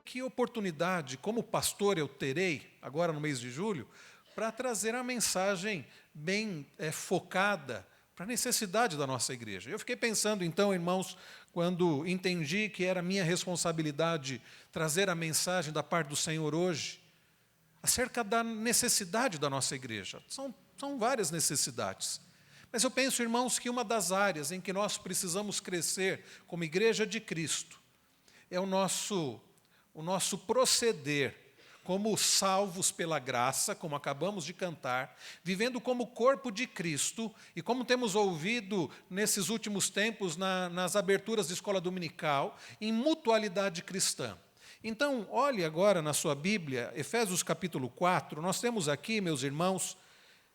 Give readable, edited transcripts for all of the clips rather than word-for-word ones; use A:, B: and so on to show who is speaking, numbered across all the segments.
A: que oportunidade, como pastor, eu terei, agora no mês de julho, para trazer a mensagem bem focada para a necessidade da nossa igreja. Eu fiquei pensando, então, irmãos, quando entendi que era minha responsabilidade trazer a mensagem da parte do Senhor hoje, acerca da necessidade da nossa igreja. São várias necessidades. Mas eu penso, irmãos, que uma das áreas em que nós precisamos crescer como igreja de Cristo é o nosso proceder como salvos pela graça, como acabamos de cantar, vivendo como corpo de Cristo, e como temos ouvido nesses últimos tempos nas aberturas de escola dominical, em mutualidade cristã. Então, olhe agora na sua Bíblia, Efésios capítulo 4, nós temos aqui, meus irmãos,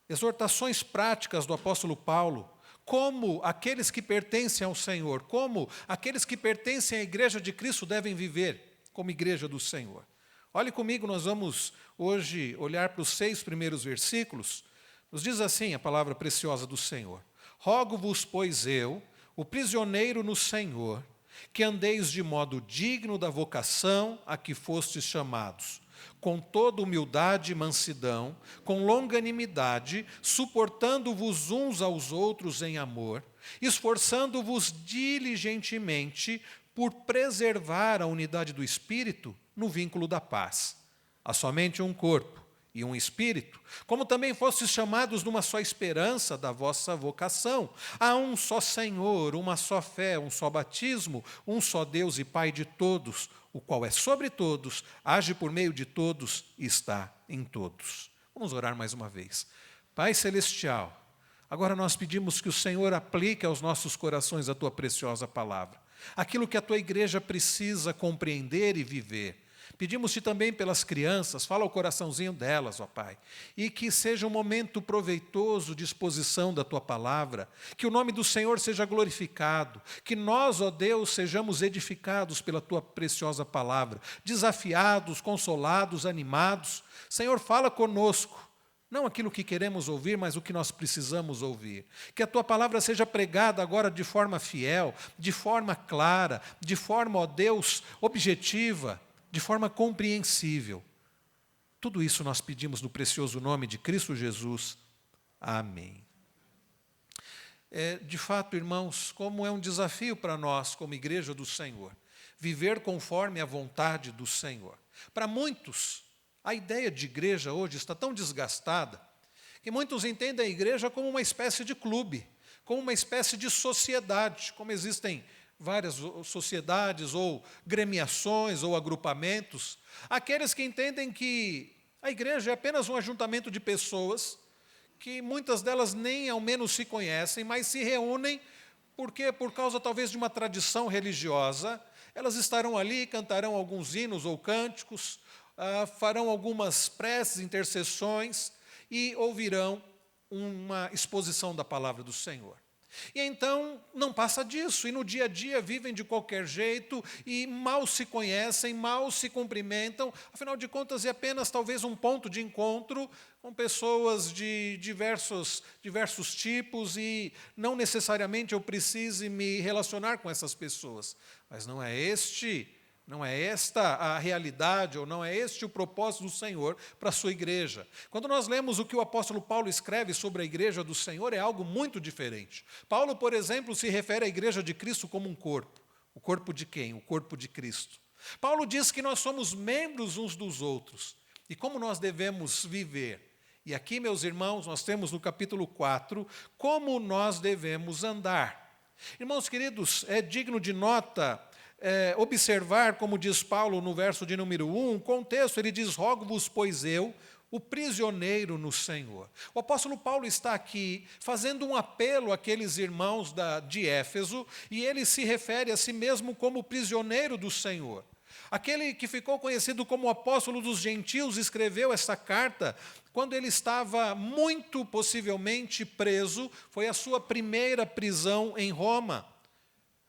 A: exortações práticas do apóstolo Paulo, como aqueles que pertencem ao Senhor, como aqueles que pertencem à igreja de Cristo devem viver como igreja do Senhor. Olhe comigo, nós vamos hoje olhar para os 6 primeiros versículos. Nos diz assim a palavra preciosa do Senhor: rogo-vos, pois eu, o prisioneiro no Senhor, que andeis de modo digno da vocação a que fostes chamados, com toda humildade e mansidão, com longanimidade, suportando-vos uns aos outros em amor, esforçando-vos diligentemente por preservar a unidade do Espírito no vínculo da paz. Há somente um corpo e um Espírito, como também fostes chamados numa só esperança da vossa vocação. Há um só Senhor, uma só fé, um só batismo, um só Deus e Pai de todos, o qual é sobre todos, age por meio de todos e está em todos. Vamos orar mais uma vez. Pai Celestial, agora nós pedimos que o Senhor aplique aos nossos corações a Tua preciosa palavra, aquilo que a Tua igreja precisa compreender e viver. Pedimos-te também pelas crianças, fala ao coraçãozinho delas, ó Pai, e que seja um momento proveitoso de exposição da Tua palavra, que o nome do Senhor seja glorificado, que nós, ó Deus, sejamos edificados pela Tua preciosa palavra, desafiados, consolados, animados. Senhor, fala conosco, não aquilo que queremos ouvir, mas o que nós precisamos ouvir. Que a Tua palavra seja pregada agora de forma fiel, de forma clara, de forma, ó Deus, objetiva, de forma compreensível. Tudo isso nós pedimos no precioso nome de Cristo Jesus. Amém. De fato, irmãos, como é um desafio para nós, como igreja do Senhor, viver conforme a vontade do Senhor. Para muitos, a ideia de igreja hoje está tão desgastada que muitos entendem a igreja como uma espécie de clube, como uma espécie de sociedade, como existem várias sociedades ou gremiações ou agrupamentos, aqueles que entendem que a igreja é apenas um ajuntamento de pessoas, que muitas delas nem ao menos se conhecem, mas se reúnem porque, por causa talvez de uma tradição religiosa, elas estarão ali, cantarão alguns hinos ou cânticos, farão algumas preces, intercessões e ouvirão uma exposição da palavra do Senhor. E então não passa disso, e no dia a dia vivem de qualquer jeito, e mal se conhecem, mal se cumprimentam, afinal de contas é apenas talvez um ponto de encontro com pessoas de diversos tipos, e não necessariamente eu precise me relacionar com essas pessoas. Mas não é esta a realidade, ou não é este o propósito do Senhor para a sua igreja. Quando nós lemos o que o apóstolo Paulo escreve sobre a igreja do Senhor, é algo muito diferente. Paulo, por exemplo, se refere à igreja de Cristo como um corpo. O corpo de quem? O corpo de Cristo. Paulo diz que nós somos membros uns dos outros. E como nós devemos viver? E aqui, meus irmãos, nós temos no capítulo 4, como nós devemos andar. Irmãos queridos, é digno de nota observar, como diz Paulo no verso de número 1, o contexto, ele diz: rogo-vos, pois eu, o prisioneiro no Senhor. O apóstolo Paulo está aqui fazendo um apelo àqueles irmãos de Éfeso, e ele se refere a si mesmo como prisioneiro do Senhor. Aquele que ficou conhecido como o apóstolo dos gentios escreveu essa carta quando ele estava muito possivelmente preso, foi a sua primeira prisão em Roma.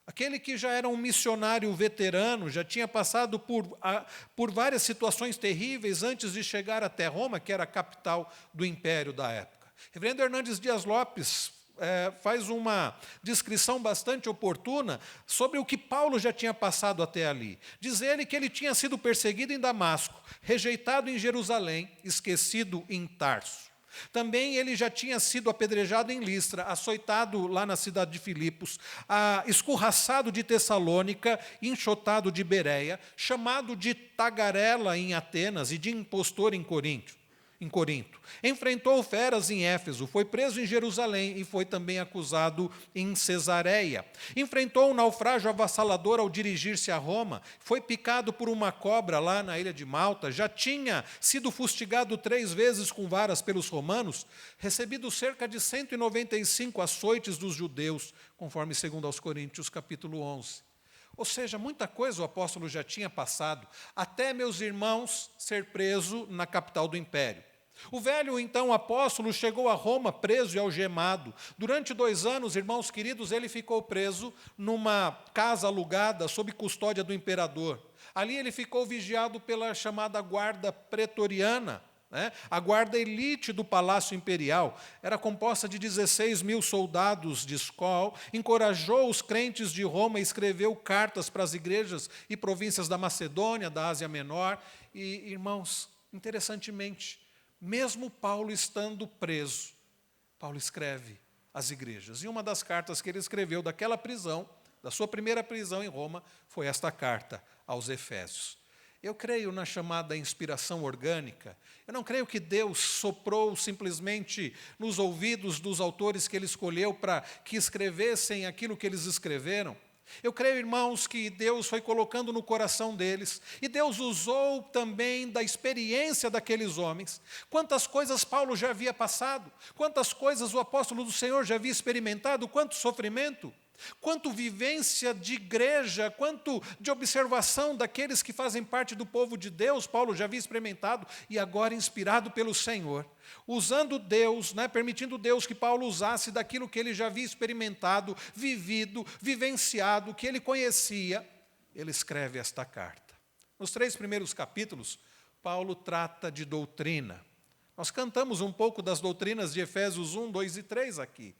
A: Aquele que já era um missionário veterano, já tinha passado por várias situações terríveis antes de chegar até Roma, que era a capital do império da época. Reverendo Hernandes Dias Lopes faz uma descrição bastante oportuna sobre o que Paulo já tinha passado até ali. Diz ele que ele tinha sido perseguido em Damasco, rejeitado em Jerusalém, esquecido em Tarso. Também ele já tinha sido apedrejado em Listra, açoitado lá na cidade de Filipos, escorraçado de Tessalônica, enxotado de Bereia, chamado de tagarela em Atenas e de impostor em Corinto. Enfrentou feras em Éfeso, foi preso em Jerusalém e foi também acusado em Cesareia. Enfrentou um naufrágio avassalador ao dirigir-se a Roma, foi picado por uma cobra lá na ilha de Malta, já tinha sido fustigado 3 vezes com varas pelos romanos, recebido cerca de 195 açoites dos judeus, conforme 2 aos Coríntios, capítulo 11. Ou seja, muita coisa o apóstolo já tinha passado, até, meus irmãos, ser preso na capital do império. O velho, então, apóstolo chegou a Roma preso e algemado. Durante 2 anos, irmãos queridos, ele ficou preso numa casa alugada sob custódia do imperador. Ali ele ficou vigiado pela chamada guarda pretoriana, a guarda elite do Palácio Imperial. Era composta de 16.000 soldados de escol, encorajou os crentes de Roma e escreveu cartas para as igrejas e províncias da Macedônia, da Ásia Menor. E, irmãos, interessantemente, mesmo Paulo estando preso, Paulo escreve às igrejas. E uma das cartas que ele escreveu daquela prisão, da sua primeira prisão em Roma, foi esta carta aos Efésios. Eu creio na chamada inspiração orgânica. Eu não creio que Deus soprou simplesmente nos ouvidos dos autores que ele escolheu para que escrevessem aquilo que eles escreveram. Eu creio, irmãos, que Deus foi colocando no coração deles, e Deus usou também da experiência daqueles homens. Quantas coisas Paulo já havia passado, quantas coisas o apóstolo do Senhor já havia experimentado, quanto sofrimento, quanto vivência de igreja, quanto de observação daqueles que fazem parte do povo de Deus, Paulo já havia experimentado, e agora inspirado pelo Senhor, usando Deus, permitindo Deus que Paulo usasse daquilo que ele já havia experimentado, vivido, vivenciado, que ele conhecia, ele escreve esta carta. Nos 3 primeiros capítulos, Paulo trata de doutrina. Nós cantamos um pouco das doutrinas de Efésios 1, 2 e 3 aqui.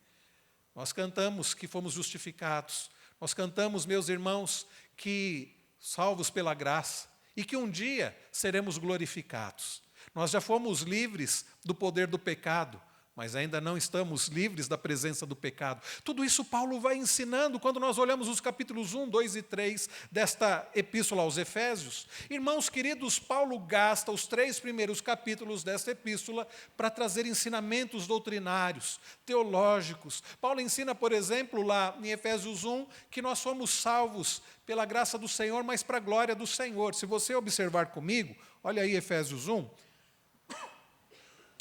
A: Nós cantamos que fomos justificados. Nós cantamos, meus irmãos, que salvos pela graça e que um dia seremos glorificados. Nós já fomos livres do poder do pecado, mas ainda não estamos livres da presença do pecado. Tudo isso Paulo vai ensinando quando nós olhamos os capítulos 1, 2 e 3 desta epístola aos Efésios. Irmãos queridos, Paulo gasta os 3 primeiros capítulos desta epístola para trazer ensinamentos doutrinários, teológicos. Paulo ensina, por exemplo, lá em Efésios 1, que nós somos salvos pela graça do Senhor, mas para a glória do Senhor. Se você observar comigo, olha aí Efésios 1,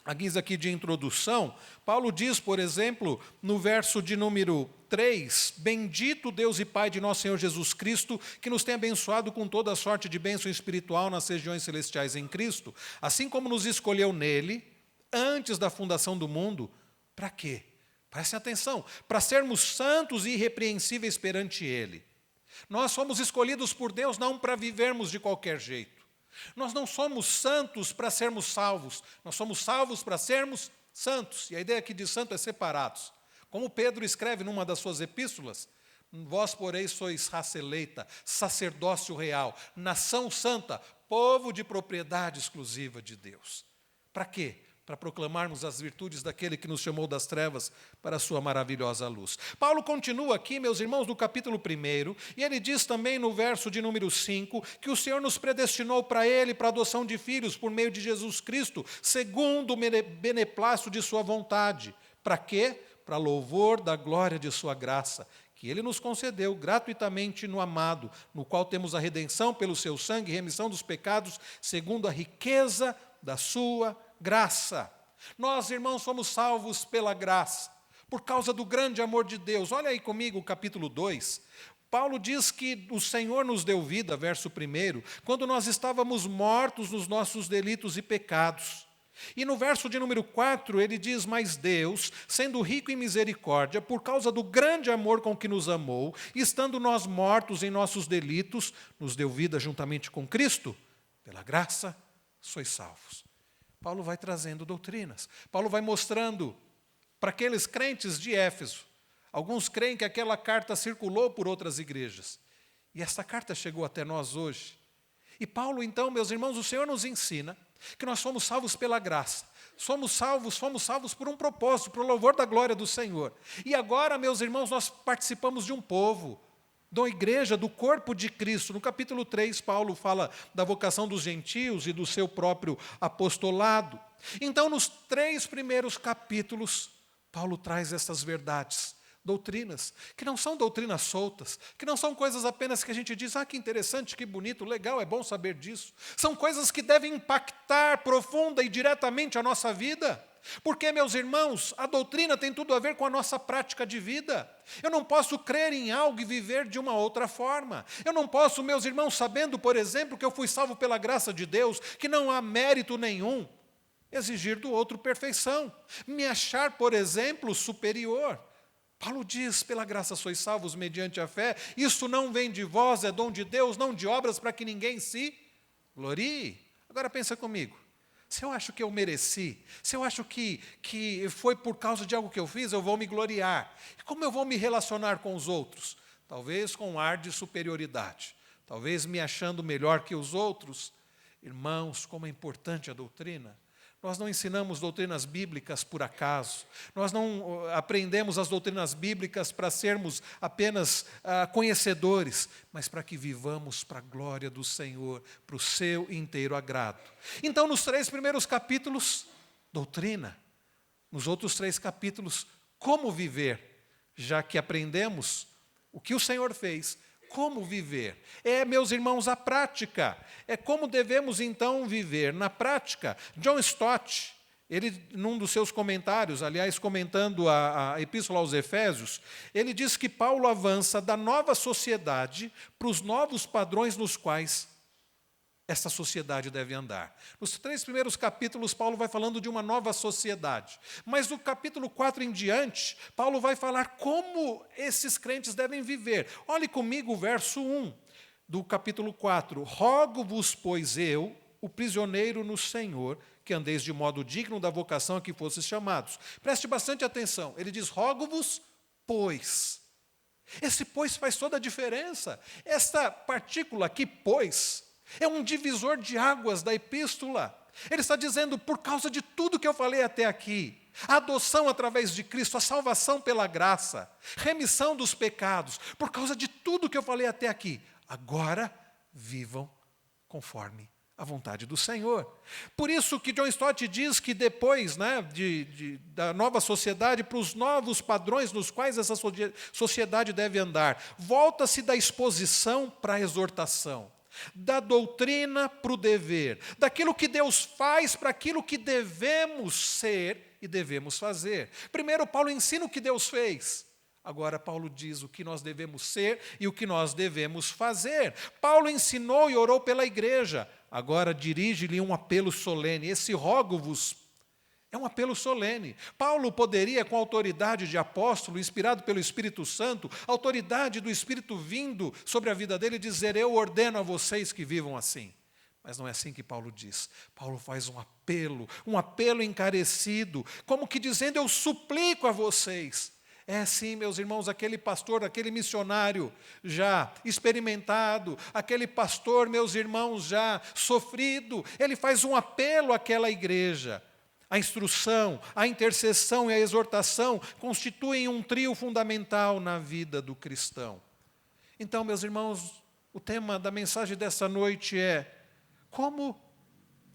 A: a guisa aqui de introdução, Paulo diz, por exemplo, no verso de número 3, bendito Deus e Pai de nosso Senhor Jesus Cristo, que nos tem abençoado com toda a sorte de bênção espiritual nas regiões celestiais em Cristo, assim como nos escolheu nele, antes da fundação do mundo, para quê? Prestem atenção, para sermos santos e irrepreensíveis perante ele. Nós somos escolhidos por Deus não para vivermos de qualquer jeito. Nós não somos santos para sermos salvos, nós somos salvos para sermos santos. E a ideia aqui de santo é separados. Como Pedro escreve numa das suas epístolas, vós, porém, sois raça eleita, sacerdócio real, nação santa, povo de propriedade exclusiva de Deus. Para quê? Para proclamarmos as virtudes daquele que nos chamou das trevas para a sua maravilhosa luz. Paulo continua aqui, meus irmãos, no capítulo 1, e ele diz também no verso de número 5, que o Senhor nos predestinou para ele, para a adoção de filhos, por meio de Jesus Cristo, segundo o beneplácito de sua vontade. Para quê? Para louvor da glória de sua graça, que ele nos concedeu gratuitamente no amado, no qual temos a redenção pelo seu sangue, remissão dos pecados, segundo a riqueza da sua graça. Nós, irmãos, somos salvos pela graça, por causa do grande amor de Deus. Olha aí comigo o capítulo 2. Paulo diz que o Senhor nos deu vida, verso 1, quando nós estávamos mortos nos nossos delitos e pecados. E no verso de número 4, ele diz, mas Deus, sendo rico em misericórdia, por causa do grande amor com que nos amou, estando nós mortos em nossos delitos, nos deu vida juntamente com Cristo. Pela graça, sois salvos. Paulo vai trazendo doutrinas. Paulo vai mostrando para aqueles crentes de Éfeso. Alguns creem que aquela carta circulou por outras igrejas. E essa carta chegou até nós hoje. E Paulo, então, meus irmãos, o Senhor nos ensina que nós somos salvos pela graça. Fomos salvos por um propósito, para o louvor da glória do Senhor. E agora, meus irmãos, nós participamos de um povo, da igreja, do corpo de Cristo. No capítulo 3, Paulo fala da vocação dos gentios e do seu próprio apostolado. Então, nos 3 primeiros capítulos, Paulo traz essas verdades, doutrinas, que não são doutrinas soltas, que não são coisas apenas que a gente diz, que interessante, que bonito, legal, é bom saber disso. São coisas que devem impactar profunda e diretamente a nossa vida. Porque, meus irmãos, a doutrina tem tudo a ver com a nossa prática de vida. Eu não posso crer em algo e viver de uma outra forma. Eu não posso, meus irmãos, sabendo, por exemplo, que eu fui salvo pela graça de Deus, que não há mérito nenhum, exigir do outro perfeição. Me achar, por exemplo, superior. Paulo diz, pela graça sois salvos mediante a fé, isso não vem de vós, é dom de Deus, não de obras para que ninguém se glorie. Agora pensa comigo. Se eu acho que eu mereci, se eu acho que foi por causa de algo que eu fiz, eu vou me gloriar. E como eu vou me relacionar com os outros? Talvez com um ar de superioridade. Talvez me achando melhor que os outros. Irmãos, como é importante a doutrina. Nós não ensinamos doutrinas bíblicas por acaso. Nós não aprendemos as doutrinas bíblicas para sermos apenas conhecedores, mas para que vivamos para a glória do Senhor, para o seu inteiro agrado. Então, nos 3 primeiros capítulos, doutrina. Nos outros 3 capítulos, como viver, já que aprendemos o que o Senhor fez. Como viver? É, meus irmãos, a prática. É como devemos, então, viver. Na prática, John Stott, ele, num dos seus comentários, aliás, comentando a Epístola aos Efésios, ele diz que Paulo avança da nova sociedade para os novos padrões nos quais essa sociedade deve andar. Nos 3 primeiros capítulos, Paulo vai falando de uma nova sociedade. Mas no capítulo 4 em diante, Paulo vai falar como esses crentes devem viver. Olhe comigo o verso 1 do capítulo 4. Rogo-vos, pois eu, o prisioneiro no Senhor, que andeis de modo digno da vocação a que fostes chamados. Preste bastante atenção. Ele diz, rogo-vos, pois. Esse pois faz toda a diferença. Esta partícula aqui, pois, é um divisor de águas da epístola. Ele está dizendo, por causa de tudo que eu falei até aqui, a adoção através de Cristo, a salvação pela graça, remissão dos pecados, por causa de tudo que eu falei até aqui, agora vivam conforme a vontade do Senhor. Por isso que John Stott diz que depois da nova sociedade, para os novos padrões nos quais essa sociedade deve andar, volta-se da exposição para a exortação. Da doutrina para o dever, daquilo que Deus faz para aquilo que devemos ser e devemos fazer. Primeiro, Paulo ensina o que Deus fez. Agora, Paulo diz o que nós devemos ser e o que nós devemos fazer. Paulo ensinou e orou pela igreja. Agora, dirige-lhe um apelo solene. Esse rogo-vos é um apelo solene. Paulo poderia, com a autoridade de apóstolo, inspirado pelo Espírito Santo, a autoridade do Espírito vindo sobre a vida dele, dizer, eu ordeno a vocês que vivam assim. Mas não é assim que Paulo diz. Paulo faz um apelo encarecido, como que dizendo, eu suplico a vocês. É sim, meus irmãos, aquele pastor, aquele missionário já experimentado, aquele pastor, meus irmãos, já sofrido, ele faz um apelo àquela igreja. A instrução, a intercessão e a exortação constituem um trio fundamental na vida do cristão. Então, meus irmãos, o tema da mensagem dessa noite é como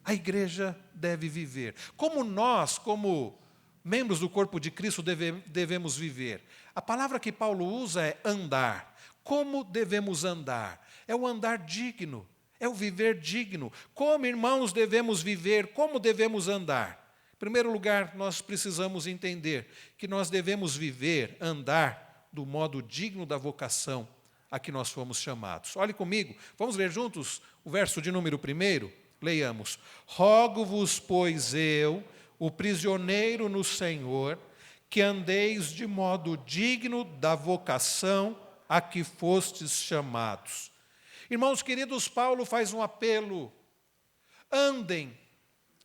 A: a igreja deve viver. Como nós, como membros do corpo de Cristo, devemos viver. A palavra que Paulo usa é andar. Como devemos andar? É o andar digno, é o viver digno. Como, irmãos, devemos viver? Como devemos andar? Em primeiro lugar, nós precisamos entender que nós devemos viver, andar do modo digno da vocação a que nós fomos chamados. Olhe comigo, vamos ler juntos o verso de número 1? Leiamos. Rogo-vos, pois eu, o prisioneiro no Senhor, que andeis de modo digno da vocação a que fostes chamados. Irmãos queridos, Paulo faz um apelo. Andem.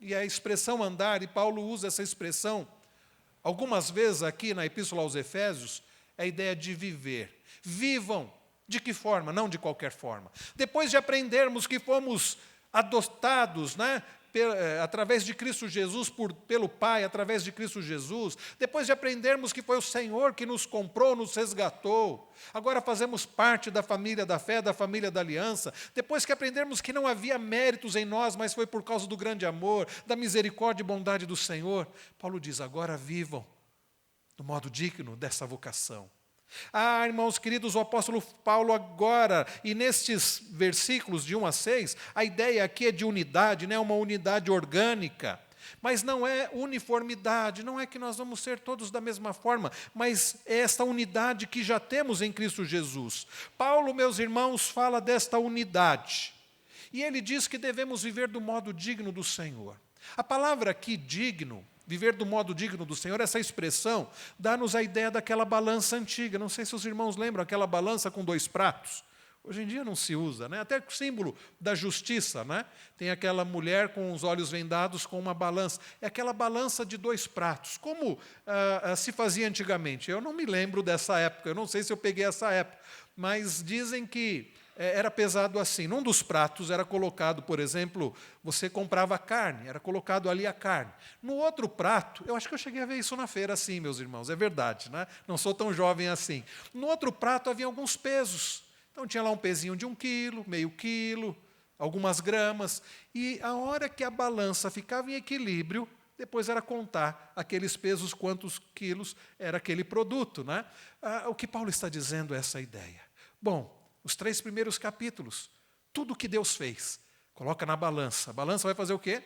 A: E a expressão andar, e Paulo usa essa expressão algumas vezes aqui na Epístola aos Efésios, é a ideia de viver. Vivam. De que forma? Não de qualquer forma. Depois de aprendermos que fomos adotados, através de Cristo Jesus, pelo Pai, através de Cristo Jesus, depois de aprendermos que foi o Senhor que nos comprou, nos resgatou, agora fazemos parte da família da fé, da família da aliança, depois que aprendermos que não havia méritos em nós, mas foi por causa do grande amor, da misericórdia e bondade do Senhor, Paulo diz, agora vivam do modo digno dessa vocação. Irmãos queridos, o apóstolo Paulo agora, e nestes versículos de 1 a 6, a ideia aqui é de unidade, uma unidade orgânica, mas não é uniformidade, não é que nós vamos ser todos da mesma forma, mas é esta unidade que já temos em Cristo Jesus. Paulo, meus irmãos, fala desta unidade, e ele diz que devemos viver do modo digno do Senhor. A palavra aqui, digno, viver do modo digno do Senhor, essa expressão dá-nos a ideia daquela balança antiga. Não sei se os irmãos lembram, aquela balança com 2 pratos. Hoje em dia não se usa, até o símbolo da justiça. Tem aquela mulher com os olhos vendados com uma balança. É aquela balança de 2 pratos. Como se fazia antigamente? Eu não me lembro dessa época, eu não sei se eu peguei essa época, mas dizem que era pesado assim. Num dos pratos era colocado, por exemplo, você comprava carne, era colocado ali a carne. No outro prato, eu acho que eu cheguei a ver isso na feira assim, meus irmãos, é verdade, não sou tão jovem assim. No outro prato havia alguns pesos. Então tinha lá um pezinho de 1 quilo, meio quilo, algumas gramas. E a hora que a balança ficava em equilíbrio, depois era contar aqueles pesos, quantos quilos era aquele produto. O que Paulo está dizendo é essa ideia. Bom, os 3 primeiros capítulos, tudo o que Deus fez, coloca na balança. A balança vai fazer o quê?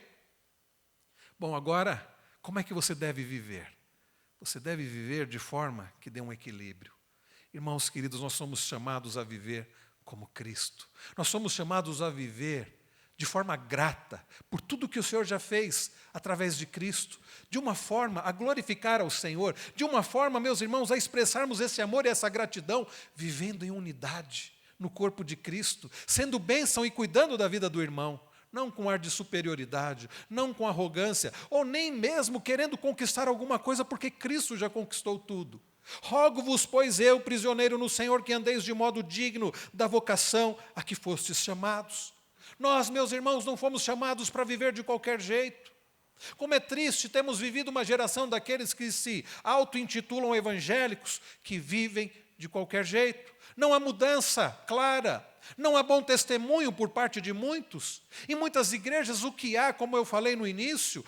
A: Bom, agora, como é que você deve viver? Você deve viver de forma que dê um equilíbrio. Irmãos queridos, nós somos chamados a viver como Cristo. Nós somos chamados a viver de forma grata por tudo que o Senhor já fez através de Cristo, de uma forma a glorificar ao Senhor, de uma forma, meus irmãos, a expressarmos esse amor e essa gratidão, vivendo em unidade no corpo de Cristo, sendo bênção e cuidando da vida do irmão, não com ar de superioridade, não com arrogância, ou nem mesmo querendo conquistar alguma coisa, porque Cristo já conquistou tudo. Rogo-vos, pois eu, prisioneiro no Senhor, que andeis de modo digno da vocação a que fostes chamados. Nós, meus irmãos, não fomos chamados para viver de qualquer jeito. Como é triste, temos vivido uma geração daqueles que se auto-intitulam evangélicos, que vivem de qualquer jeito. Não há mudança clara, não há bom testemunho por parte de muitos. Em muitas igrejas, o que há, como eu falei no início,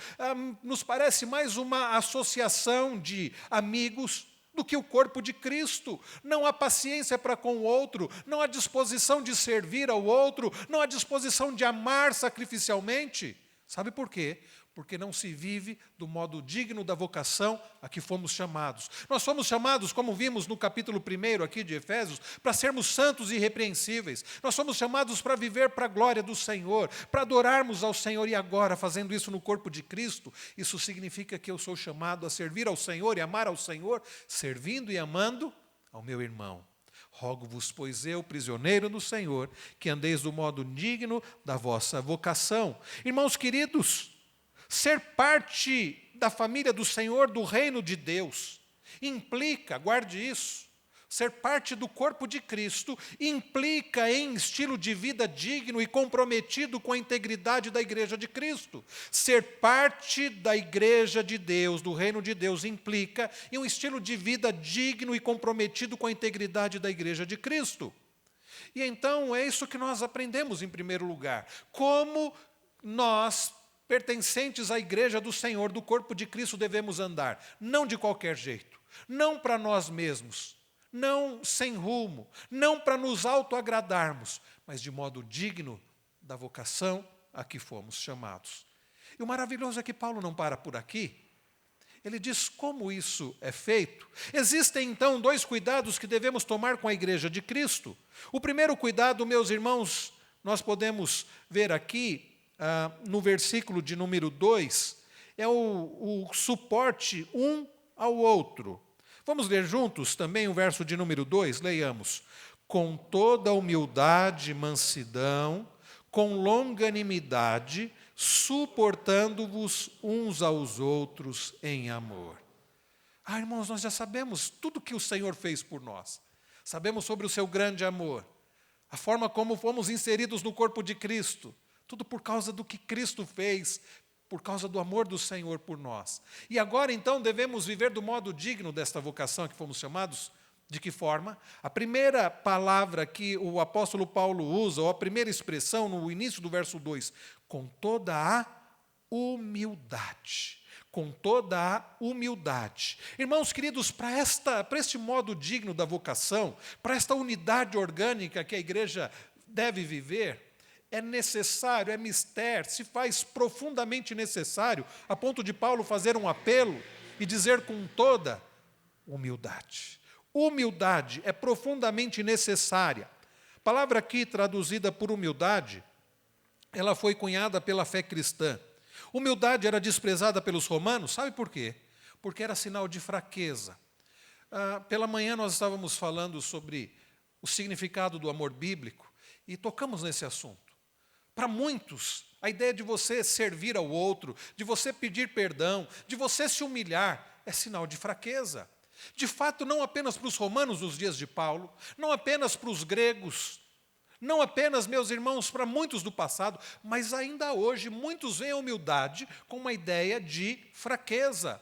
A: nos parece mais uma associação de amigos do que o corpo de Cristo. Não há paciência para com o outro, não há disposição de servir ao outro, não há disposição de amar sacrificialmente. Sabe por quê? Porque não se vive do modo digno da vocação a que fomos chamados. Nós fomos chamados, como vimos no capítulo 1 aqui de Efésios, para sermos santos e irrepreensíveis. Nós fomos chamados para viver para a glória do Senhor, para adorarmos ao Senhor, e agora, fazendo isso no corpo de Cristo, isso significa que eu sou chamado a servir ao Senhor e amar ao Senhor, servindo e amando ao meu irmão. Rogo-vos, pois eu, prisioneiro no Senhor, que andeis do modo digno da vossa vocação. Irmãos queridos, ser parte da família do Senhor, do reino de Deus, implica, guarde isso, ser parte do corpo de Cristo, implica em estilo de vida digno e comprometido com a integridade da igreja de Cristo. Ser parte da igreja de Deus, do reino de Deus, implica em um estilo de vida digno e comprometido com a integridade da igreja de Cristo. E então é isso que nós aprendemos em primeiro lugar. Como nós, pertencentes à igreja do Senhor, do corpo de Cristo, devemos andar. Não de qualquer jeito, não para nós mesmos, não sem rumo, não para nos autoagradarmos, mas de modo digno da vocação a que fomos chamados. E o maravilhoso é que Paulo não para por aqui. Ele diz como isso é feito. Existem então 2 cuidados que devemos tomar com a igreja de Cristo. O primeiro cuidado, meus irmãos, nós podemos ver aqui, no versículo de número 2, é o suporte um ao outro. Vamos ler juntos também o verso de número 2, leiamos. Com toda humildade e mansidão, com longanimidade, suportando-vos uns aos outros em amor. Irmãos, nós já sabemos tudo que o Senhor fez por nós. Sabemos sobre o seu grande amor, a forma como fomos inseridos no corpo de Cristo, tudo por causa do que Cristo fez, por causa do amor do Senhor por nós. E agora, então, devemos viver do modo digno desta vocação que fomos chamados. De que forma? A primeira palavra que o apóstolo Paulo usa, ou a primeira expressão no início do verso 2, com toda a humildade. Com toda a humildade. Irmãos queridos, para este modo digno da vocação, para esta unidade orgânica que a igreja deve viver, é necessário, é mister, se faz profundamente necessário, a ponto de Paulo fazer um apelo e dizer com toda humildade. Humildade é profundamente necessária. A palavra aqui traduzida por humildade, ela foi cunhada pela fé cristã. Humildade era desprezada pelos romanos, sabe por quê? Porque era sinal de fraqueza. Pela manhã nós estávamos falando sobre o significado do amor bíblico e tocamos nesse assunto. Para muitos, a ideia de você servir ao outro, de você pedir perdão, de você se humilhar, é sinal de fraqueza. De fato, não apenas para os romanos nos dias de Paulo, não apenas para os gregos, não apenas, meus irmãos, para muitos do passado, mas ainda hoje muitos veem a humildade com uma ideia de fraqueza.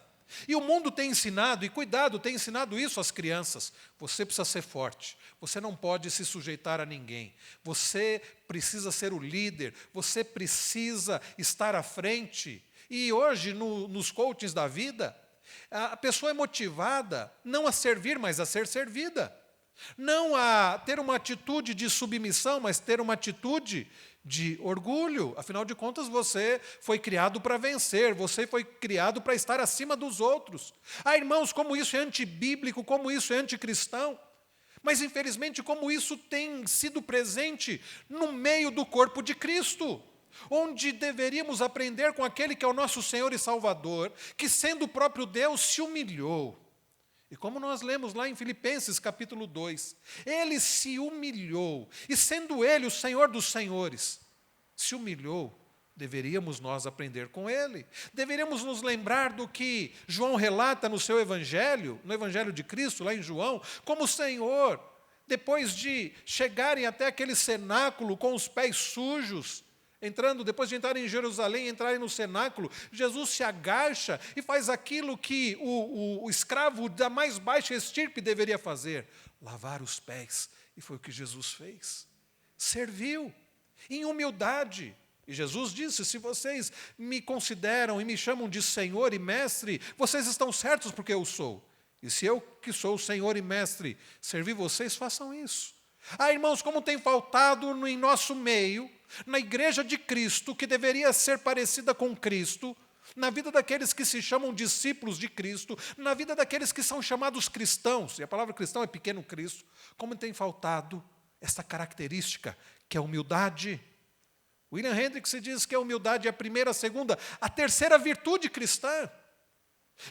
A: E o mundo tem ensinado, e cuidado, tem ensinado isso às crianças. Você precisa ser forte, você não pode se sujeitar a ninguém. Você precisa ser o líder, você precisa estar à frente. E hoje, nos coachings da vida, a pessoa é motivada não a servir, mas a ser servida. Não a ter uma atitude de submissão, mas ter uma atitude de orgulho. Afinal de contas, você foi criado para vencer, você foi criado para estar acima dos outros. Irmãos, como isso é antibíblico, como isso é anticristão. Mas, infelizmente, como isso tem sido presente no meio do corpo de Cristo, onde deveríamos aprender com aquele que é o nosso Senhor e Salvador, que, sendo o próprio Deus, se humilhou. E como nós lemos lá em Filipenses capítulo 2, ele se humilhou, e sendo ele o Senhor dos senhores, se humilhou, deveríamos nós aprender com ele. Deveríamos nos lembrar do que João relata no seu evangelho, no evangelho de Cristo, lá em João, como o Senhor, depois de chegarem até aquele cenáculo com os pés sujos, depois de entrarem em Jerusalém, entrarem no cenáculo, Jesus se agacha e faz aquilo que o escravo da mais baixa estirpe deveria fazer, lavar os pés. E foi o que Jesus fez. Serviu, em humildade. E Jesus disse, se vocês me consideram e me chamam de Senhor e Mestre, vocês estão certos porque eu sou. E se eu, que sou o Senhor e Mestre, servir vocês, façam isso. Irmãos, como tem faltado em nosso meio, na igreja de Cristo, que deveria ser parecida com Cristo, na vida daqueles que se chamam discípulos de Cristo, na vida daqueles que são chamados cristãos, e a palavra cristão é pequeno Cristo, como tem faltado essa característica, que é a humildade. William Hendricks diz que a humildade é a primeira, a segunda, a terceira virtude cristã.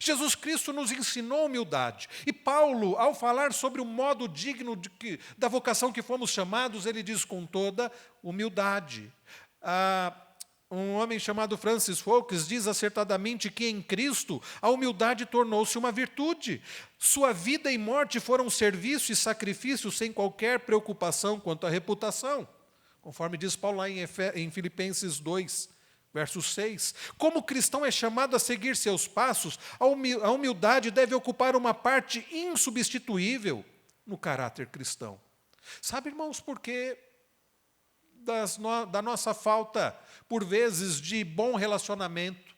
A: Jesus Cristo nos ensinou humildade. E Paulo, ao falar sobre o modo digno da vocação que fomos chamados, ele diz com toda humildade. Um homem chamado Francis Folkes diz acertadamente que em Cristo a humildade tornou-se uma virtude. Sua vida e morte foram serviço e sacrifício sem qualquer preocupação quanto à reputação. Conforme diz Paulo lá em Filipenses 2. Verso 6. Como o cristão é chamado a seguir seus passos, a humildade deve ocupar uma parte insubstituível no caráter cristão. Sabe, irmãos, por que da nossa falta, por vezes, de bom relacionamento?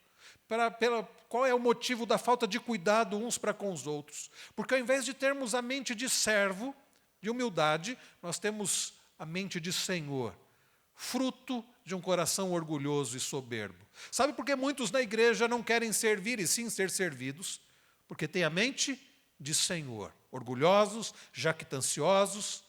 A: Qual é o motivo da falta de cuidado uns para com os outros? Porque ao invés de termos a mente de servo, de humildade, nós temos a mente de Senhor, fruto de um coração orgulhoso e soberbo. Sabe por que muitos na igreja não querem servir e sim ser servidos? Porque têm a mente de Senhor, orgulhosos, jactanciosos.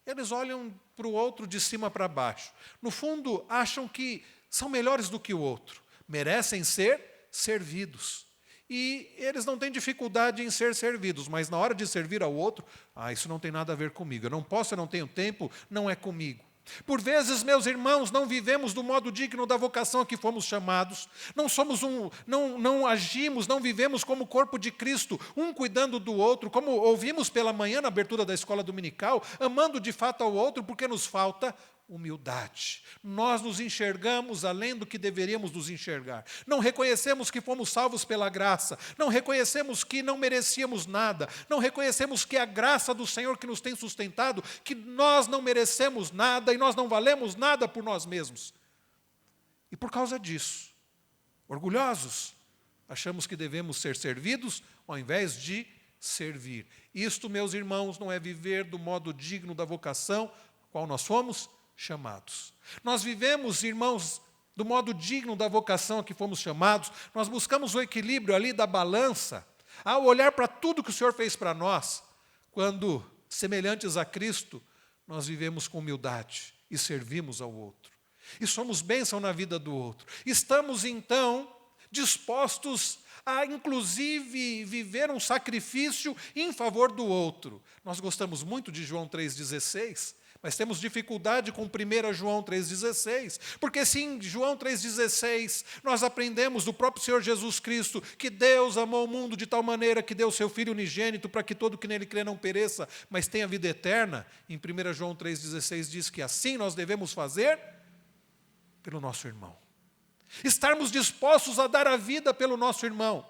A: Eles olham para o outro de cima para baixo. No fundo, acham que são melhores do que o outro, merecem ser servidos. E eles não têm dificuldade em ser servidos, mas na hora de servir ao outro, isso não tem nada a ver comigo. Eu não posso, eu não tenho tempo, não é comigo. Por vezes, meus irmãos, não vivemos do modo digno da vocação a que fomos chamados, não agimos, não vivemos como corpo de Cristo, um cuidando do outro, como ouvimos pela manhã na abertura da escola dominical, amando de fato ao outro, porque nos falta humildade. Nós nos enxergamos além do que deveríamos nos enxergar. Não reconhecemos que fomos salvos pela graça. Não reconhecemos que não merecíamos nada. Não reconhecemos que a graça do Senhor que nos tem sustentado, que nós não merecemos nada e nós não valemos nada por nós mesmos. E por causa disso, orgulhosos, achamos que devemos ser servidos ao invés de servir. Isto, meus irmãos, não é viver do modo digno da vocação qual nós fomos chamados. Nós vivemos, irmãos, do modo digno da vocação a que fomos chamados, nós buscamos o equilíbrio ali da balança, ao olhar para tudo que o Senhor fez para nós, quando, semelhantes a Cristo, nós vivemos com humildade e servimos ao outro. E somos bênção na vida do outro. Estamos, então, dispostos a, inclusive, viver um sacrifício em favor do outro. Nós gostamos muito de João 3,16, mas temos dificuldade com 1 João 3,16, porque se em João 3,16 nós aprendemos do próprio Senhor Jesus Cristo que Deus amou o mundo de tal maneira que deu o seu Filho unigênito para que todo que nele crê não pereça, mas tenha vida eterna, em 1 João 3,16 diz que assim nós devemos fazer pelo nosso irmão. Estarmos dispostos a dar a vida pelo nosso irmão.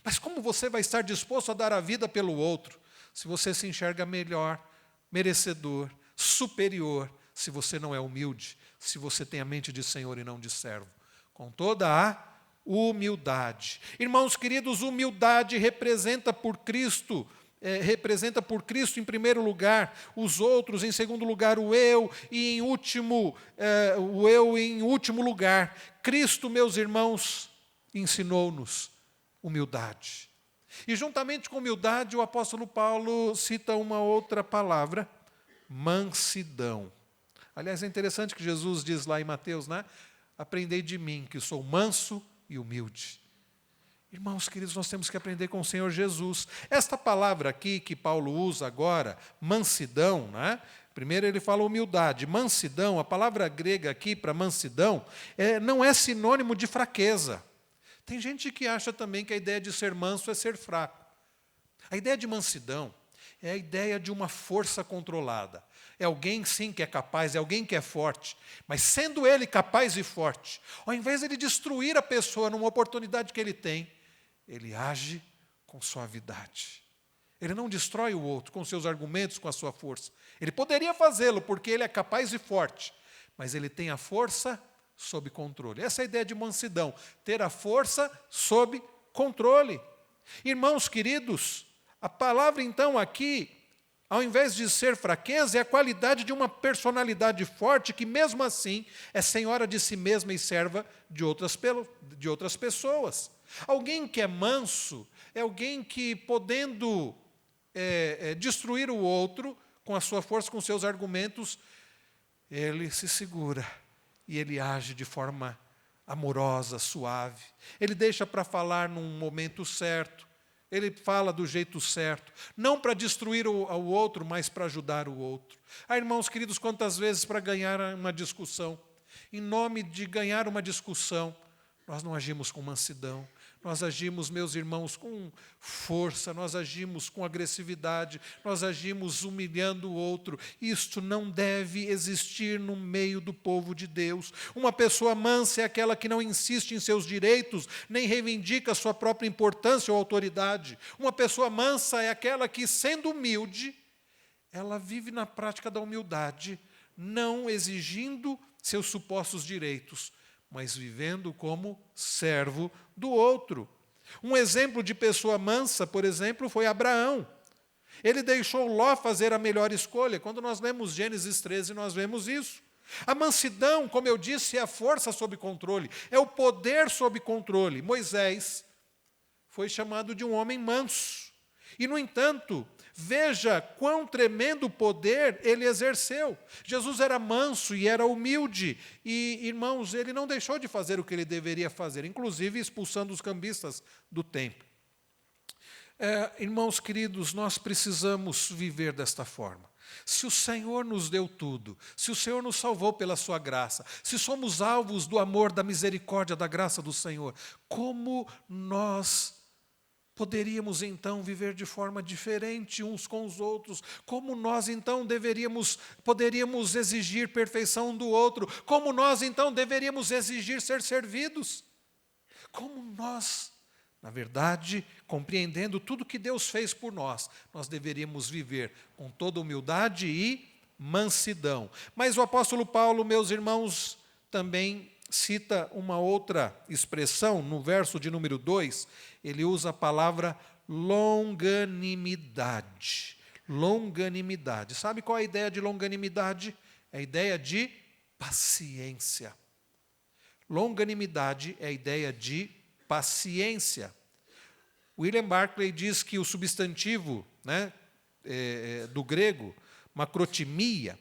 A: Mas como você vai estar disposto a dar a vida pelo outro, se você se enxerga melhor, merecedor, superior, se você não é humilde, se você tem a mente de Senhor e não de servo, com toda a humildade. Irmãos queridos, humildade representa por Cristo em primeiro lugar os outros, em segundo lugar o eu e em último lugar. Cristo, meus irmãos, ensinou-nos humildade. E juntamente com humildade, o apóstolo Paulo cita uma outra palavra, mansidão. Aliás, é interessante que Jesus diz lá em Mateus, né? Aprendei de mim, que sou manso e humilde. Irmãos queridos, nós temos que aprender com o Senhor Jesus. Esta palavra aqui que Paulo usa agora, mansidão, né? Primeiro ele fala humildade. Mansidão, a palavra grega aqui para mansidão, não é sinônimo de fraqueza. Tem gente que acha também que a ideia de ser manso é ser fraco. A ideia de mansidão é a ideia de uma força controlada. É alguém, sim, que é capaz, é alguém que é forte. Mas sendo ele capaz e forte, ao invés de ele destruir a pessoa numa oportunidade que ele tem, ele age com suavidade. Ele não destrói o outro com seus argumentos, com a sua força. Ele poderia fazê-lo porque ele é capaz e forte, mas ele tem a força sob controle. Essa é a ideia de mansidão, ter a força sob controle. Irmãos queridos, a palavra então aqui, ao invés de ser fraqueza, é a qualidade de uma personalidade forte que mesmo assim é senhora de si mesma e serva de outras pessoas. Alguém que é manso é alguém que, podendo destruir o outro com a sua força, com seus argumentos, ele se segura e ele age de forma amorosa, suave. Ele deixa para falar num momento certo. Ele fala do jeito certo, não para destruir ao outro, mas para ajudar o outro. Irmãos queridos, quantas vezes para ganhar uma discussão, em nome de ganhar uma discussão, nós não agimos com mansidão, nós agimos, meus irmãos, com força, nós agimos com agressividade, nós agimos humilhando o outro. Isto não deve existir no meio do povo de Deus. Uma pessoa mansa é aquela que não insiste em seus direitos, nem reivindica sua própria importância ou autoridade. Uma pessoa mansa é aquela que, sendo humilde, ela vive na prática da humildade, não exigindo seus supostos direitos, mas vivendo como servo do outro. Um exemplo de pessoa mansa, por exemplo, foi Abraão. Ele deixou Ló fazer a melhor escolha. Quando nós lemos Gênesis 13, nós vemos isso. A mansidão, como eu disse, é a força sob controle, é o poder sob controle. Moisés foi chamado de um homem manso. E, no entanto, veja quão tremendo poder ele exerceu. Jesus era manso e era humilde. E, irmãos, ele não deixou de fazer o que ele deveria fazer, inclusive expulsando os cambistas do templo. Irmãos queridos, nós precisamos viver desta forma. Se o Senhor nos deu tudo, se o Senhor nos salvou pela sua graça, se somos alvos do amor, da misericórdia, da graça do Senhor, como nós poderíamos então viver de forma diferente uns com os outros? Como nós então poderíamos exigir perfeição do outro? Como nós então deveríamos exigir ser servidos? Como nós, na verdade, compreendendo tudo que Deus fez por nós deveríamos viver com toda humildade e mansidão. Mas o apóstolo Paulo, meus irmãos, também cita uma outra expressão, no verso de número 2, ele usa a palavra longanimidade. Longanimidade. Sabe qual é a ideia de longanimidade? É a ideia de paciência. Longanimidade é a ideia de paciência. William Barclay diz que o substantivo, do grego, macrotimia,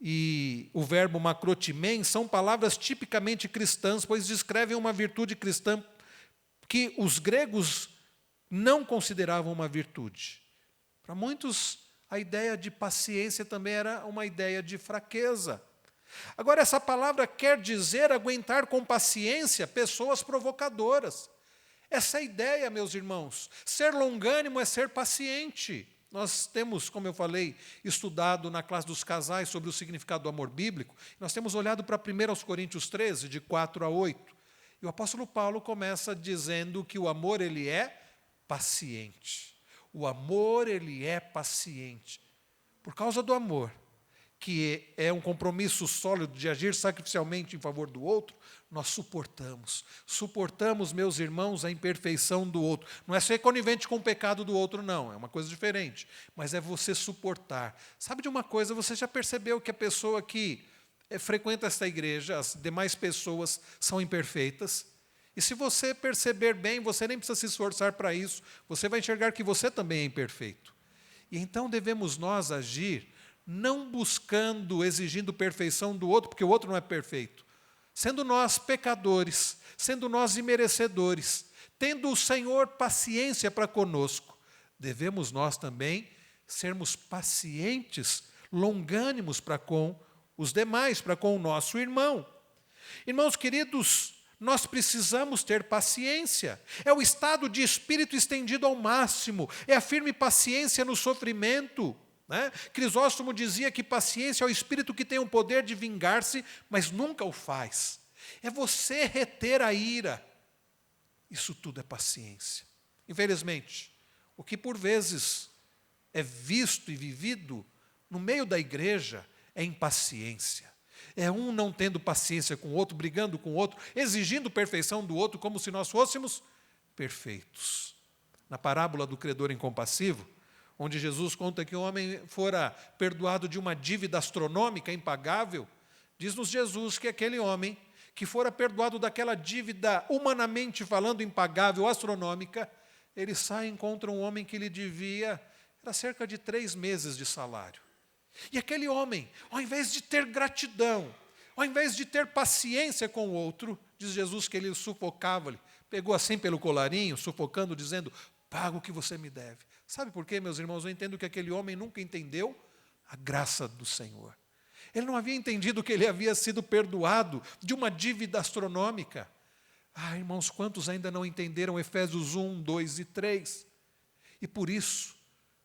A: e o verbo macrotimen são palavras tipicamente cristãs, pois descrevem uma virtude cristã que os gregos não consideravam uma virtude. Para muitos, a ideia de paciência também era uma ideia de fraqueza. Agora, essa palavra quer dizer aguentar com paciência pessoas provocadoras. Essa é a ideia, meus irmãos. Ser longânimo é ser paciente. Nós temos, como eu falei, estudado na classe dos casais sobre o significado do amor bíblico. Nós temos olhado para 1 Coríntios 13, de 4 a 8. E o apóstolo Paulo começa dizendo que o amor, ele é paciente. O amor, ele é paciente. Por causa do amor, que é um compromisso sólido de agir sacrificialmente em favor do outro, nós suportamos. Suportamos, meus irmãos, a imperfeição do outro. Não é ser conivente com o pecado do outro, não. É uma coisa diferente. Mas é você suportar. Sabe de uma coisa? Você já percebeu que a pessoa que frequenta esta igreja, as demais pessoas são imperfeitas? E se você perceber bem, você nem precisa se esforçar para isso. Você vai enxergar que você também é imperfeito. E então devemos nós agir não buscando, exigindo perfeição do outro, porque o outro não é perfeito. Sendo nós pecadores, sendo nós imerecedores, tendo o Senhor paciência para conosco, devemos nós também sermos pacientes, longânimos para com os demais, para com o nosso irmão. Irmãos queridos, nós precisamos ter paciência. É o estado de espírito estendido ao máximo, é a firme paciência no sofrimento. Crisóstomo dizia que paciência é o espírito que tem o poder de vingar-se, mas nunca o faz. É você reter a ira. Isso tudo é paciência. Infelizmente, o que por vezes é visto e vivido no meio da igreja é impaciência. É um não tendo paciência com o outro, brigando com o outro, exigindo perfeição do outro como se nós fôssemos perfeitos. Na parábola do credor incompassivo, onde Jesus conta que o homem fora perdoado de uma dívida astronômica impagável, diz-nos Jesus que aquele homem que fora perdoado daquela dívida, humanamente falando, impagável, astronômica, ele sai e encontra um homem que lhe devia era cerca de 3 meses de salário. E aquele homem, ao invés de ter gratidão, ao invés de ter paciência com o outro, diz Jesus que ele o sufocava, ele pegou assim pelo colarinho, sufocando, dizendo: paga o que você me deve. Sabe por quê, meus irmãos? Eu entendo que aquele homem nunca entendeu a graça do Senhor. Ele não havia entendido que ele havia sido perdoado de uma dívida astronômica. Irmãos, quantos ainda não entenderam Efésios 1, 2 e 3? E por isso,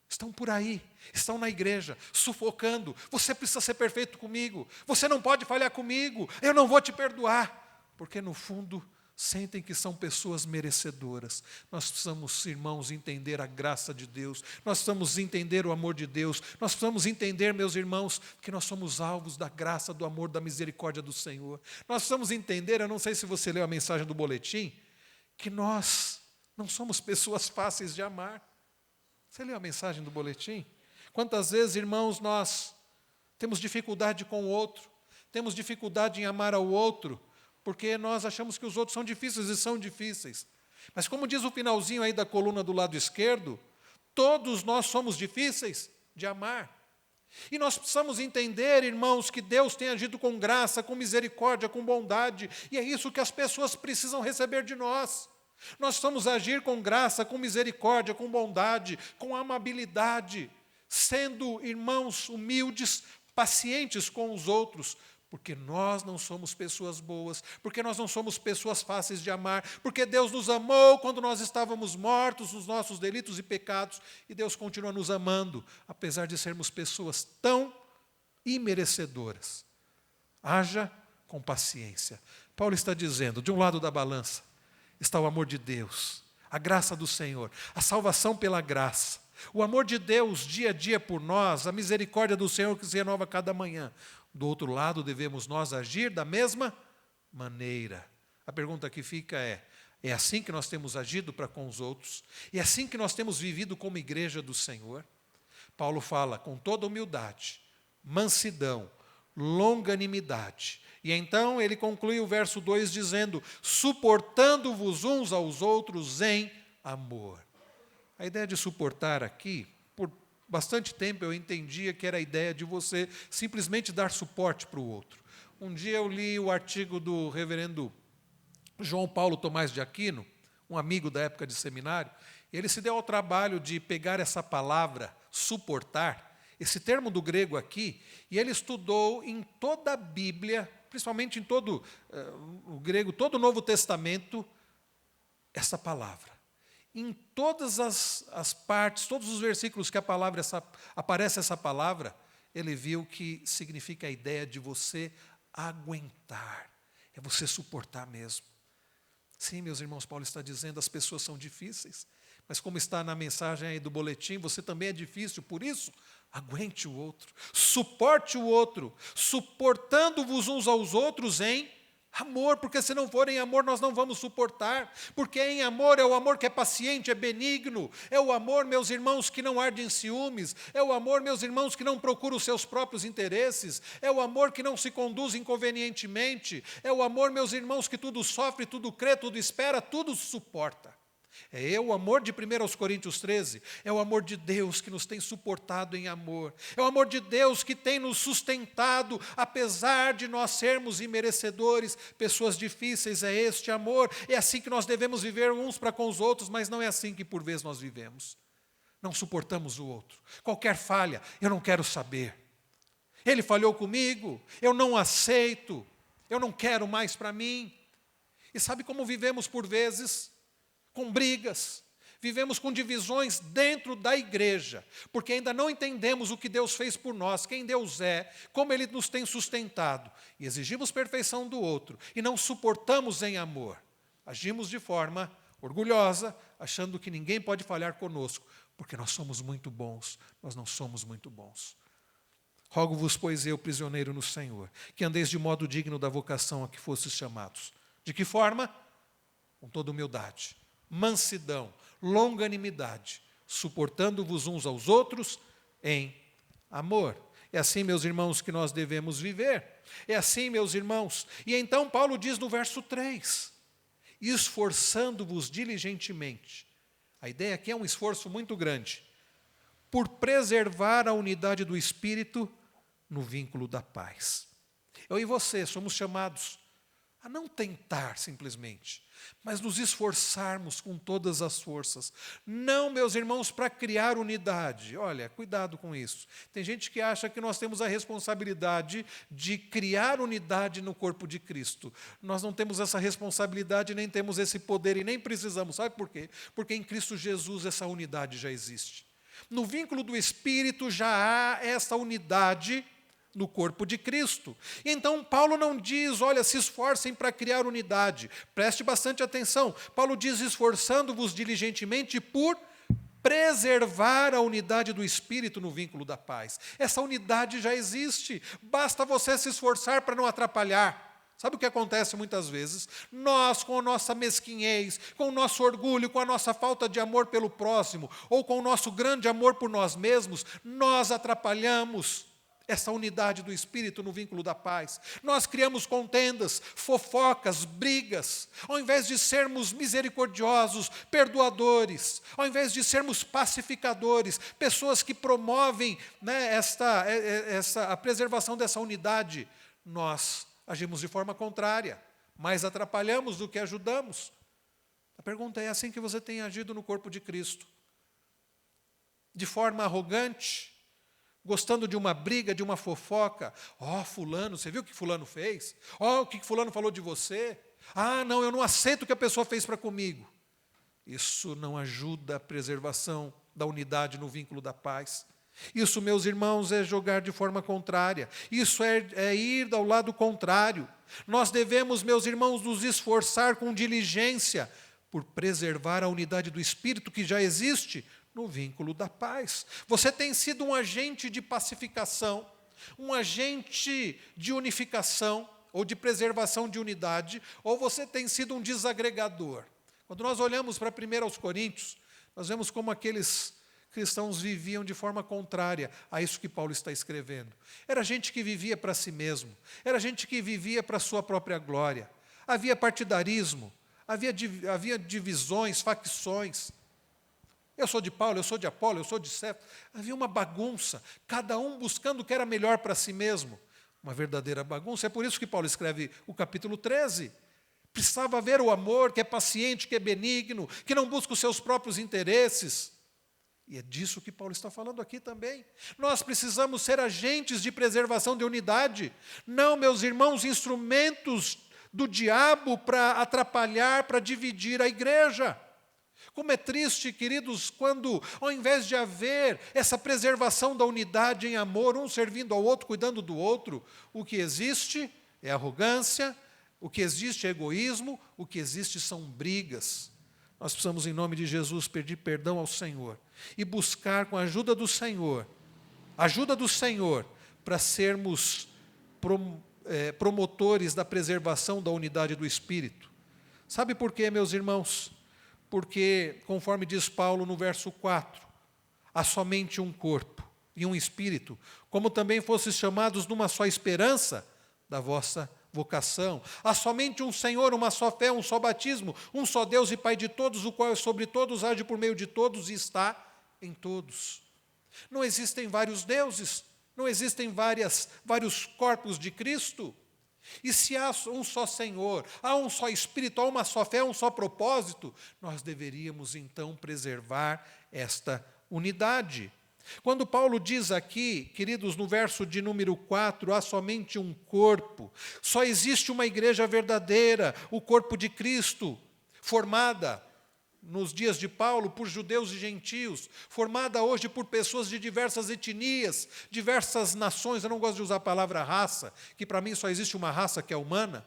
A: estão por aí, estão na igreja, sufocando. Você precisa ser perfeito comigo. Você não pode falhar comigo. Eu não vou te perdoar. Porque, no fundo, sentem que são pessoas merecedoras. Nós precisamos, irmãos, entender a graça de Deus. Nós precisamos entender o amor de Deus. Nós precisamos entender, meus irmãos, que nós somos alvos da graça, do amor, da misericórdia do Senhor. Nós precisamos entender, eu não sei se você leu a mensagem do boletim, que nós não somos pessoas fáceis de amar. Você leu a mensagem do boletim? Quantas vezes, irmãos, nós temos dificuldade com o outro, temos dificuldade em amar ao outro, porque nós achamos que os outros são difíceis e são difíceis. Mas como diz o finalzinho aí da coluna do lado esquerdo, todos nós somos difíceis de amar. E nós precisamos entender, irmãos, que Deus tem agido com graça, com misericórdia, com bondade, e é isso que as pessoas precisam receber de nós. Nós precisamos agir com graça, com misericórdia, com bondade, com amabilidade, sendo irmãos humildes, pacientes com os outros, porque nós não somos pessoas boas, porque nós não somos pessoas fáceis de amar, porque Deus nos amou quando nós estávamos mortos nos nossos delitos e pecados, e Deus continua nos amando, apesar de sermos pessoas tão imerecedoras. Haja com paciência. Paulo está dizendo, de um lado da balança, está o amor de Deus, a graça do Senhor, a salvação pela graça, o amor de Deus dia a dia por nós, a misericórdia do Senhor que se renova cada manhã. Do outro lado, devemos nós agir da mesma maneira. A pergunta que fica é assim que nós temos agido para com os outros? É assim que nós temos vivido como igreja do Senhor? Paulo fala com toda humildade, mansidão, longanimidade. E então ele conclui o verso 2 dizendo, suportando-vos uns aos outros em amor. A ideia de suportar aqui, por bastante tempo eu entendia que era a ideia de você simplesmente dar suporte para o outro. Um dia eu li o artigo do reverendo João Paulo Tomás de Aquino, um amigo da época de seminário, e ele se deu ao trabalho de pegar essa palavra, suportar, esse termo do grego aqui, e ele estudou em toda a Bíblia, principalmente em todo o grego, todo o Novo Testamento, essa palavra. Em todas as partes, todos os versículos que aparece essa palavra, ele viu que significa a ideia de você aguentar, é você suportar mesmo. Sim, meus irmãos, Paulo está dizendo, as pessoas são difíceis, mas como está na mensagem aí do boletim, você também é difícil, por isso, aguente o outro, suporte o outro, suportando-vos uns aos outros em amor, porque se não for em amor, nós não vamos suportar, porque em amor é o amor que é paciente, é benigno, é o amor, meus irmãos, que não arde em ciúmes, é o amor, meus irmãos, que não procura os seus próprios interesses, é o amor que não se conduz inconvenientemente, é o amor, meus irmãos, que tudo sofre, tudo crê, tudo espera, tudo suporta. É o amor de 1 Coríntios 13, é o amor de Deus que nos tem suportado em amor, é o amor de Deus que tem nos sustentado, apesar de nós sermos imerecedores, pessoas difíceis, é este amor, é assim que nós devemos viver uns para com os outros, mas não é assim que por vezes nós vivemos, não suportamos o outro, qualquer falha, eu não quero saber, ele falhou comigo, eu não aceito, eu não quero mais para mim, e sabe como vivemos por vezes? Com brigas, vivemos com divisões dentro da igreja, porque ainda não entendemos o que Deus fez por nós, quem Deus é, como Ele nos tem sustentado, e exigimos perfeição do outro, e não suportamos em amor. Agimos de forma orgulhosa, achando que ninguém pode falhar conosco, porque nós somos muito bons, nós não somos muito bons. Rogo-vos, pois eu, prisioneiro no Senhor, que andeis de modo digno da vocação a que fostes chamados. De que forma? Com toda humildade, mansidão, longanimidade, suportando-vos uns aos outros em amor. É assim, meus irmãos, que nós devemos viver. É assim, meus irmãos. E então Paulo diz no verso 3, esforçando-vos diligentemente. A ideia aqui é um esforço muito grande, por preservar a unidade do Espírito no vínculo da paz. Eu e você somos chamados a não tentar simplesmente, mas nos esforçarmos com todas as forças. Não, meus irmãos, para criar unidade. Olha, cuidado com isso. Tem gente que acha que nós temos a responsabilidade de criar unidade no corpo de Cristo. Nós não temos essa responsabilidade, nem temos esse poder e nem precisamos. Sabe por quê? Porque em Cristo Jesus essa unidade já existe. No vínculo do Espírito já há essa unidade no corpo de Cristo. Então Paulo não diz, olha, se esforcem para criar unidade. Preste bastante atenção. Paulo diz, esforçando-vos diligentemente por preservar a unidade do Espírito no vínculo da paz. Essa unidade já existe. Basta você se esforçar para não atrapalhar. Sabe o que acontece muitas vezes? Nós, com a nossa mesquinhez, com o nosso orgulho, com a nossa falta de amor pelo próximo, ou com o nosso grande amor por nós mesmos, nós atrapalhamos essa unidade do Espírito no vínculo da paz. Nós criamos contendas, fofocas, brigas, ao invés de sermos misericordiosos, perdoadores, ao invés de sermos pacificadores, pessoas que promovem, né, a preservação dessa unidade, nós agimos de forma contrária, mais atrapalhamos do que ajudamos. A pergunta é, assim que você tem agido no corpo de Cristo? De forma arrogante, gostando de uma briga, de uma fofoca. Fulano, você viu o que fulano fez? O que fulano falou de você? Não, eu não aceito o que a pessoa fez para comigo. Isso não ajuda a preservação da unidade no vínculo da paz. Isso, meus irmãos, é jogar de forma contrária. Isso é ir ao lado contrário. Nós devemos, meus irmãos, nos esforçar com diligência por preservar a unidade do Espírito que já existe no vínculo da paz. Você tem sido um agente de pacificação, um agente de unificação ou de preservação de unidade, ou você tem sido um desagregador. Quando nós olhamos para 1 Coríntios, nós vemos como aqueles cristãos viviam de forma contrária a isso que Paulo está escrevendo. Era gente que vivia para si mesmo, era gente que vivia para a sua própria glória. Havia partidarismo, havia divisões, facções. Eu sou de Paulo, eu sou de Apolo, eu sou de Cefas. Havia uma bagunça, cada um buscando o que era melhor para si mesmo. Uma verdadeira bagunça. É por isso que Paulo escreve o capítulo 13. Precisava haver o amor que é paciente, que é benigno, que não busca os seus próprios interesses. E é disso que Paulo está falando aqui também. Nós precisamos ser agentes de preservação de unidade. Não, meus irmãos, instrumentos do diabo para atrapalhar, para dividir a igreja. Como é triste, queridos, quando, ao invés de haver essa preservação da unidade em amor, um servindo ao outro, cuidando do outro, o que existe é arrogância, o que existe é egoísmo, o que existe são brigas. Nós precisamos, em nome de Jesus, pedir perdão ao Senhor e buscar, com a ajuda do Senhor, para sermos promotores da preservação da unidade do Espírito. Sabe por quê, meus irmãos? Porque, conforme diz Paulo no verso 4, há somente um corpo e um espírito, como também fostes chamados numa só esperança da vossa vocação. Há somente um Senhor, uma só fé, um só batismo, um só Deus e Pai de todos, o qual é sobre todos, age por meio de todos e está em todos. Não existem vários deuses, não existem vários corpos de Cristo. E se há um só Senhor, há um só Espírito, há uma só fé, um só propósito, nós deveríamos então preservar esta unidade. Quando Paulo diz aqui, queridos, no verso de número 4, há somente um corpo, só existe uma igreja verdadeira, o corpo de Cristo, formada nos dias de Paulo por judeus e gentios, formada hoje por pessoas de diversas etnias, diversas nações. Eu não gosto de usar a palavra raça, que para mim só existe uma raça que é humana.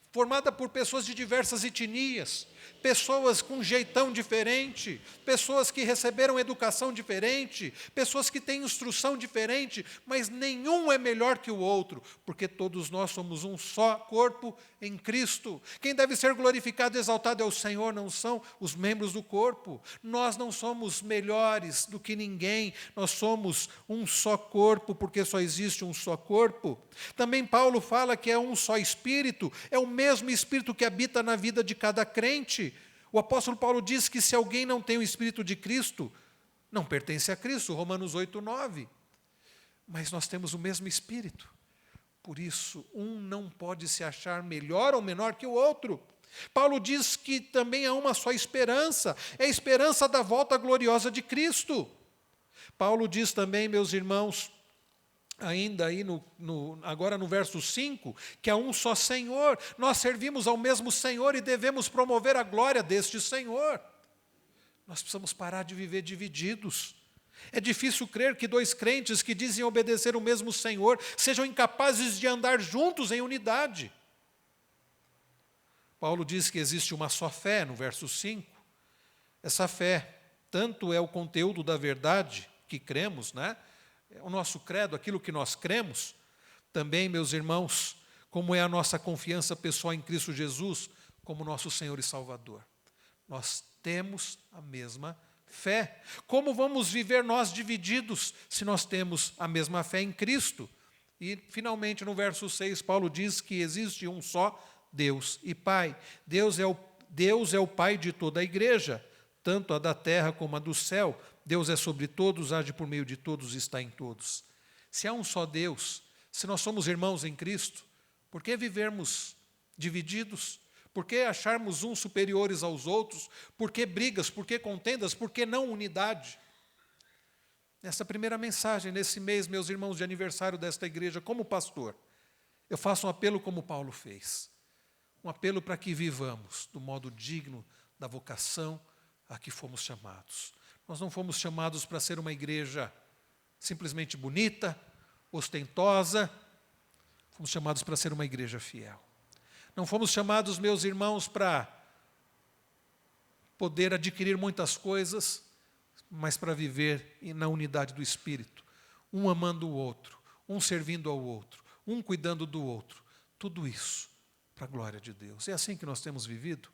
A: Formada por pessoas de diversas etnias, pessoas com jeitão diferente, pessoas que receberam educação diferente, pessoas que têm instrução diferente, mas nenhum é melhor que o outro, porque todos nós somos um só corpo em Cristo. Quem deve ser glorificado e exaltado é o Senhor, não são os membros do corpo. Nós não somos melhores do que ninguém, nós somos um só corpo, porque só existe um só corpo. Também Paulo fala que é um só Espírito, é o mesmo Espírito que habita na vida de cada crente. O apóstolo Paulo diz que se alguém não tem o Espírito de Cristo, não pertence a Cristo, Romanos 8:9. Mas nós temos o mesmo Espírito. Por isso, um não pode se achar melhor ou menor que o outro. Paulo diz que também há uma só esperança, é a esperança da volta gloriosa de Cristo. Paulo diz também, meus irmãos, ainda aí agora no verso 5, que há um só Senhor, nós servimos ao mesmo Senhor e devemos promover a glória deste Senhor. Nós precisamos parar de viver divididos. É difícil crer que dois crentes que dizem obedecer o mesmo Senhor sejam incapazes de andar juntos em unidade. Paulo diz que existe uma só fé, no verso 5. Essa fé, tanto é o conteúdo da verdade que cremos, né? O nosso credo, aquilo que nós cremos, também, meus irmãos, como é a nossa confiança pessoal em Cristo Jesus, como nosso Senhor e Salvador. Nós temos a mesma fé. Como vamos viver nós divididos se nós temos a mesma fé em Cristo? E, finalmente, no verso 6, Paulo diz que existe um só Deus e Pai. Deus é o Pai de toda a igreja, tanto a da terra como a do céu. Deus é sobre todos, age por meio de todos e está em todos. Se há um só Deus, se nós somos irmãos em Cristo, por que vivermos divididos? Por que acharmos uns superiores aos outros? Por que brigas? Por que contendas? Por que não unidade? Nessa primeira mensagem, nesse mês, meus irmãos, de aniversário desta igreja, como pastor, eu faço um apelo como Paulo fez. Um apelo para que vivamos do modo digno da vocação a que fomos chamados. Nós não fomos chamados para ser uma igreja simplesmente bonita, ostentosa. Fomos chamados para ser uma igreja fiel. Não fomos chamados, meus irmãos, para poder adquirir muitas coisas, mas para viver na unidade do Espírito. Um amando o outro, um servindo ao outro, um cuidando do outro. Tudo isso para a glória de Deus. É assim que nós temos vivido?